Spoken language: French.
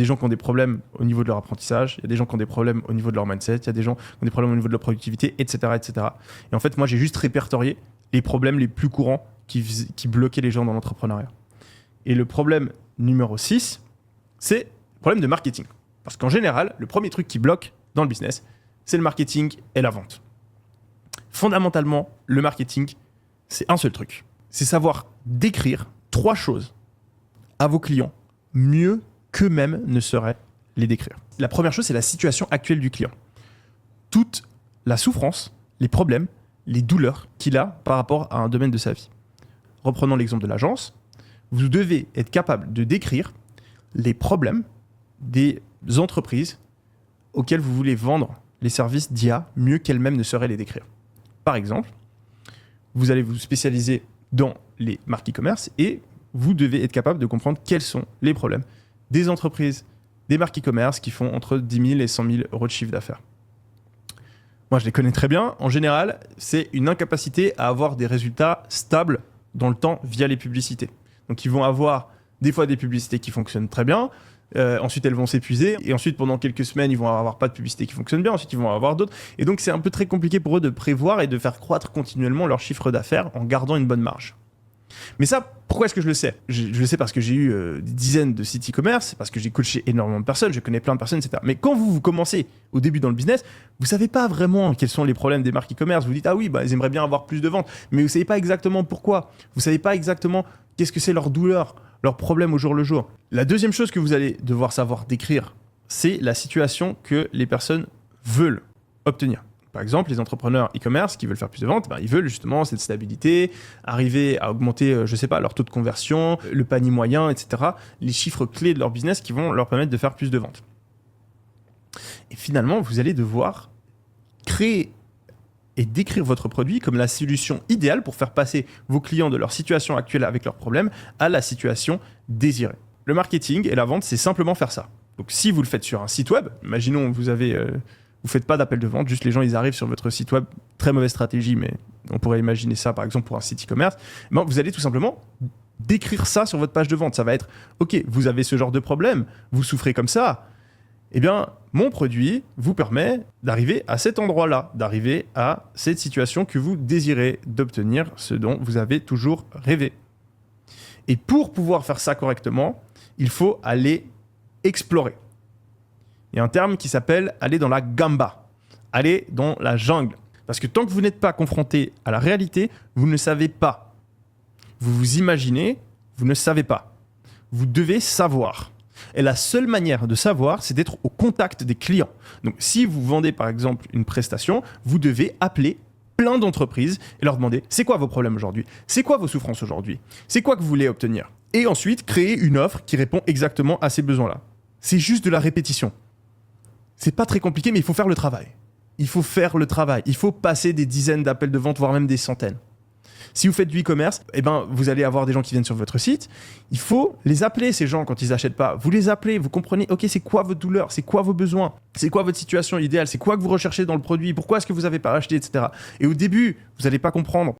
des gens qui ont des problèmes au niveau de leur apprentissage, il y a des gens qui ont des problèmes au niveau de leur mindset, il y a des gens qui ont des problèmes au niveau de leur productivité, etc., etc. Et en fait, moi, j'ai juste répertorié les problèmes les plus courants qui bloquaient les gens dans l'entrepreneuriat. Et le problème numéro 6, c'est le problème de marketing. Parce qu'en général, le premier truc qui bloque dans le business, c'est le marketing et la vente. Fondamentalement, le marketing, c'est un seul truc. C'est savoir décrire 3 choses à vos clients mieux qu'eux-mêmes ne sauraient les décrire. La première chose, c'est la situation actuelle du client. Toute la souffrance, les problèmes, les douleurs qu'il a par rapport à un domaine de sa vie. Reprenons l'exemple de l'agence. Vous devez être capable de décrire les problèmes des entreprises auxquelles vous voulez vendre les services d'IA mieux qu'elles-mêmes ne sauraient les décrire. Par exemple, vous allez vous spécialiser dans les marques e-commerce et vous devez être capable de comprendre quels sont les problèmes des entreprises, des marques e-commerce qui font entre 10 000 et 100 000 euros de chiffre d'affaires. Moi, je les connais très bien. En général, c'est une incapacité à avoir des résultats stables dans le temps via les publicités. Donc, ils vont avoir des fois des publicités qui fonctionnent très bien. Ensuite, elles vont s'épuiser. Et ensuite, pendant quelques semaines, ils vont avoir pas de publicité qui fonctionne bien. Ensuite, ils vont en avoir d'autres. Et donc, c'est un peu très compliqué pour eux de prévoir et de faire croître continuellement leur chiffre d'affaires en gardant une bonne marge. Mais ça, pourquoi est-ce que je le sais ? Je le sais parce que j'ai eu des dizaines de sites e-commerce, parce que j'ai coaché énormément de personnes, je connais plein de personnes, etc. Mais quand vous commencez au début dans le business, vous ne savez pas vraiment quels sont les problèmes des marques e-commerce. Vous dites, ah oui, ils aimeraient bien avoir plus de ventes. Mais vous ne savez pas exactement pourquoi. Vous ne savez pas exactement qu'est-ce que c'est leur douleur, leurs problèmes au jour le jour. La deuxième chose que vous allez devoir savoir décrire, c'est la situation que les personnes veulent obtenir. Par exemple, les entrepreneurs e-commerce qui veulent faire plus de ventes, ils veulent justement cette stabilité, arriver à augmenter, leur taux de conversion, le panier moyen, etc. Les chiffres clés de leur business qui vont leur permettre de faire plus de ventes. Et finalement, vous allez devoir créer et décrire votre produit comme la solution idéale pour faire passer vos clients de leur situation actuelle avec leurs problèmes à la situation désirée. Le marketing et la vente, c'est simplement faire ça. Donc, si vous le faites sur un site web, imaginons vous faites pas d'appel de vente, juste les gens ils arrivent sur votre site web, très mauvaise stratégie, mais on pourrait imaginer ça par exemple pour un site e-commerce. Vous allez tout simplement décrire ça sur votre page de vente. Ça va être, ok, vous avez ce genre de problème, vous souffrez comme ça. Eh bien, mon produit vous permet d'arriver à cet endroit-là, d'arriver à cette situation que vous désirez, d'obtenir ce dont vous avez toujours rêvé. Et pour pouvoir faire ça correctement, il faut aller explorer. Il y a un terme qui s'appelle aller dans la gamba, aller dans la jungle. Parce que tant que vous n'êtes pas confronté à la réalité, vous ne savez pas. Vous vous imaginez, vous ne savez pas. Vous devez savoir. Et la seule manière de savoir, c'est d'être au contact des clients. Donc, si vous vendez par exemple une prestation, vous devez appeler plein d'entreprises et leur demander c'est quoi vos problèmes aujourd'hui ? C'est quoi vos souffrances aujourd'hui ? C'est quoi que vous voulez obtenir ? Et ensuite, créer une offre qui répond exactement à ces besoins-là. C'est juste de la répétition. C'est pas très compliqué, mais il faut faire le travail. Il faut faire le travail. Il faut passer des dizaines d'appels de vente, voire même des centaines. Si vous faites du e-commerce, vous allez avoir des gens qui viennent sur votre site. Il faut les appeler, ces gens, quand ils n'achètent pas. Vous les appelez, vous comprenez, ok, c'est quoi votre douleur, c'est quoi vos besoins, c'est quoi votre situation idéale, c'est quoi que vous recherchez dans le produit, pourquoi est-ce que vous n'avez pas acheté, etc. Et au début, vous n'allez pas comprendre.